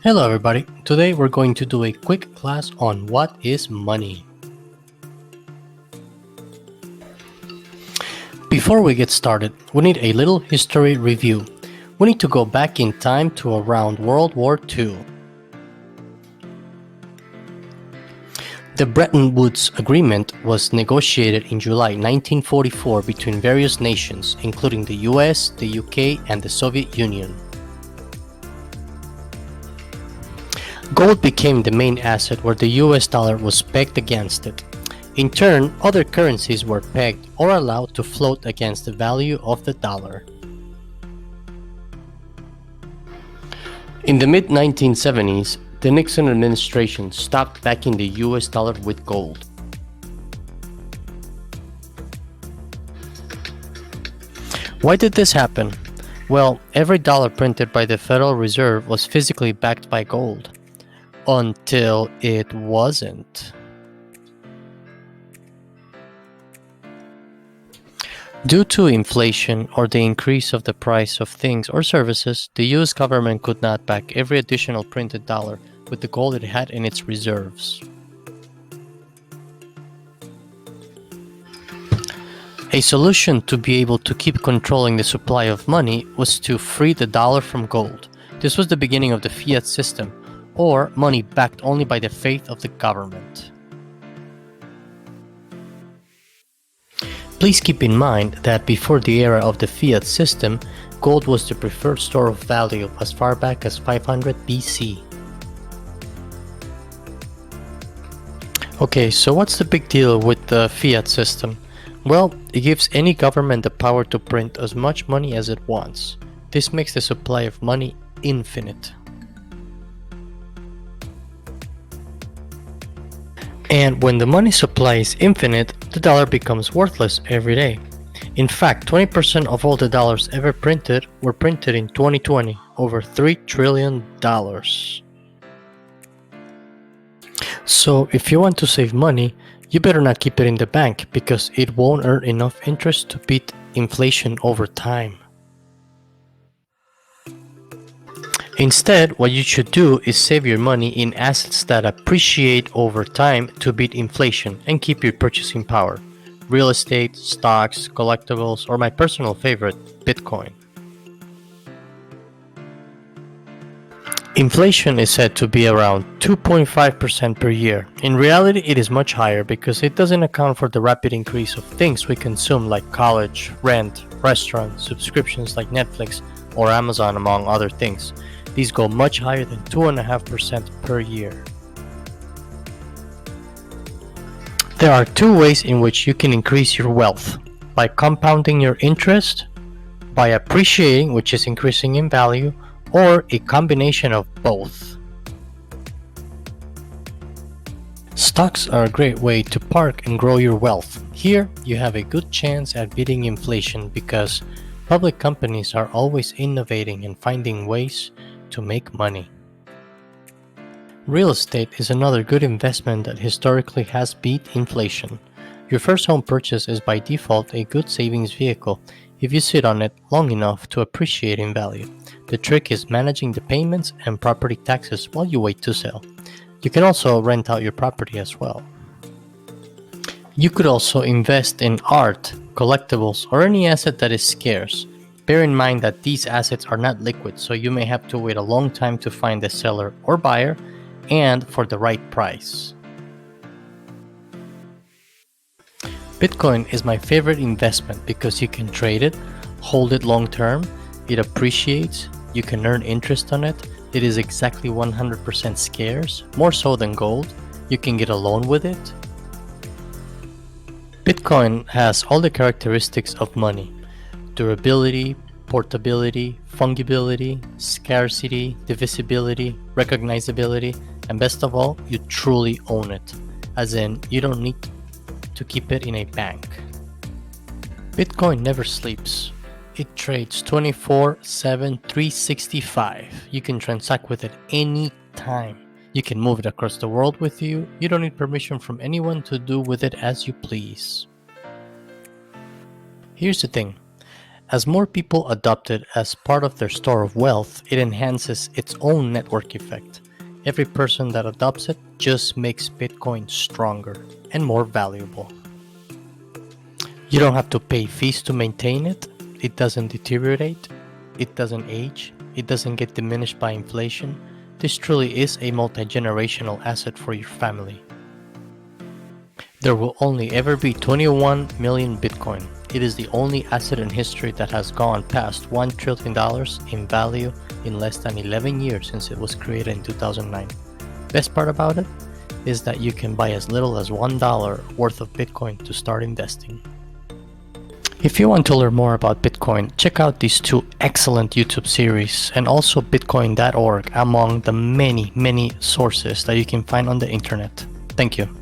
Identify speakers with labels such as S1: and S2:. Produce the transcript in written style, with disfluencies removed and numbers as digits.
S1: Hello everybody, today we're going to do a quick class on what is money. Before we get started, we need a little history review. We need to go back in time to around World War II. The Bretton Woods Agreement was negotiated in July 1944 between various nations, including the US, the UK, and the Soviet Union. Gold became the main asset where the US dollar was pegged against it. In turn, other currencies were pegged or allowed to float against the value of the dollar. In the mid-1970s, the Nixon administration stopped backing the US dollar with gold. Why did this happen? Well, every dollar printed by the Federal Reserve was physically backed by gold. Until it wasn't. Due to inflation or the increase of the price of things or services, the US government could not back every additional printed dollar with the gold it had in its reserves. A solution to be able to keep controlling the supply of money was to free the dollar from gold. This was the beginning of the fiat system, or money backed only by the faith of the government. Please keep in mind that before the era of the fiat system, gold was the preferred store of value as far back as 500 BC. Okay, so what's the big deal with the fiat system? Well, it gives any government the power to print as much money as it wants. This makes the supply of money infinite. And when the money supply is infinite, the dollar becomes worthless every day. In fact, 20% of all the dollars ever printed were printed in 2020, over $3 trillion. So if you want to save money, you better not keep it in the bank because it won't earn enough interest to beat inflation over time. Instead, what you should do is save your money in assets that appreciate over time to beat inflation and keep your purchasing power. Real estate, stocks, collectibles, or my personal favorite, Bitcoin. Inflation is said to be around 2.5% per year. In reality, it is much higher because it doesn't account for the rapid increase of things we consume like college, rent, restaurants, subscriptions like Netflix or Amazon, among other things. These go much higher than 2.5% per year. There are two ways in which you can increase your wealth: by compounding your interest, by appreciating, which is increasing in value, or a combination of both. Stocks are a great way to park and grow your wealth. Here, you have a good chance at beating inflation because public companies are always innovating and finding ways to make money. Real estate is another good investment that historically has beat inflation. Your first home purchase is by default a good savings vehicle if you sit on it long enough to appreciate in value. The trick is managing the payments and property taxes while you wait to sell. You can also rent out your property as well. You could also invest in art, collectibles, or any asset that is scarce. Bear in mind that these assets are not liquid, so you may have to wait a long time to find the seller or buyer and for the right price. Bitcoin is my favorite investment because you can trade it, hold it long term, it appreciates, you can earn interest on it, it is exactly 100% scarce, more so than gold, you can get a loan with it. Bitcoin has all the characteristics of money: durability, portability, fungibility, scarcity, divisibility, recognizability, and best of all, you truly own it, as in you don't need to keep it in a bank. Bitcoin never sleeps. It trades 24/7, 365. You can transact with it anytime. You can move it across the world with you. You don't need permission from anyone to do with it as you please. Here's the thing. As more people adopt it as part of their store of wealth, it enhances its own network effect. Every person that adopts it just makes Bitcoin stronger and more valuable. You don't have to pay fees to maintain it. It doesn't deteriorate. It doesn't age. It doesn't get diminished by inflation. This truly is a multi-generational asset for your family. There will only ever be 21 million Bitcoin. It is the only asset in history that has gone past $1 trillion in value in less than 11 years since it was created in 2009. Best part about it is that you can buy as little as $1 worth of Bitcoin to start investing. If you want to learn more about Bitcoin, check out these two excellent YouTube series and also bitcoin.org among the many sources that you can find on the internet. Thank you.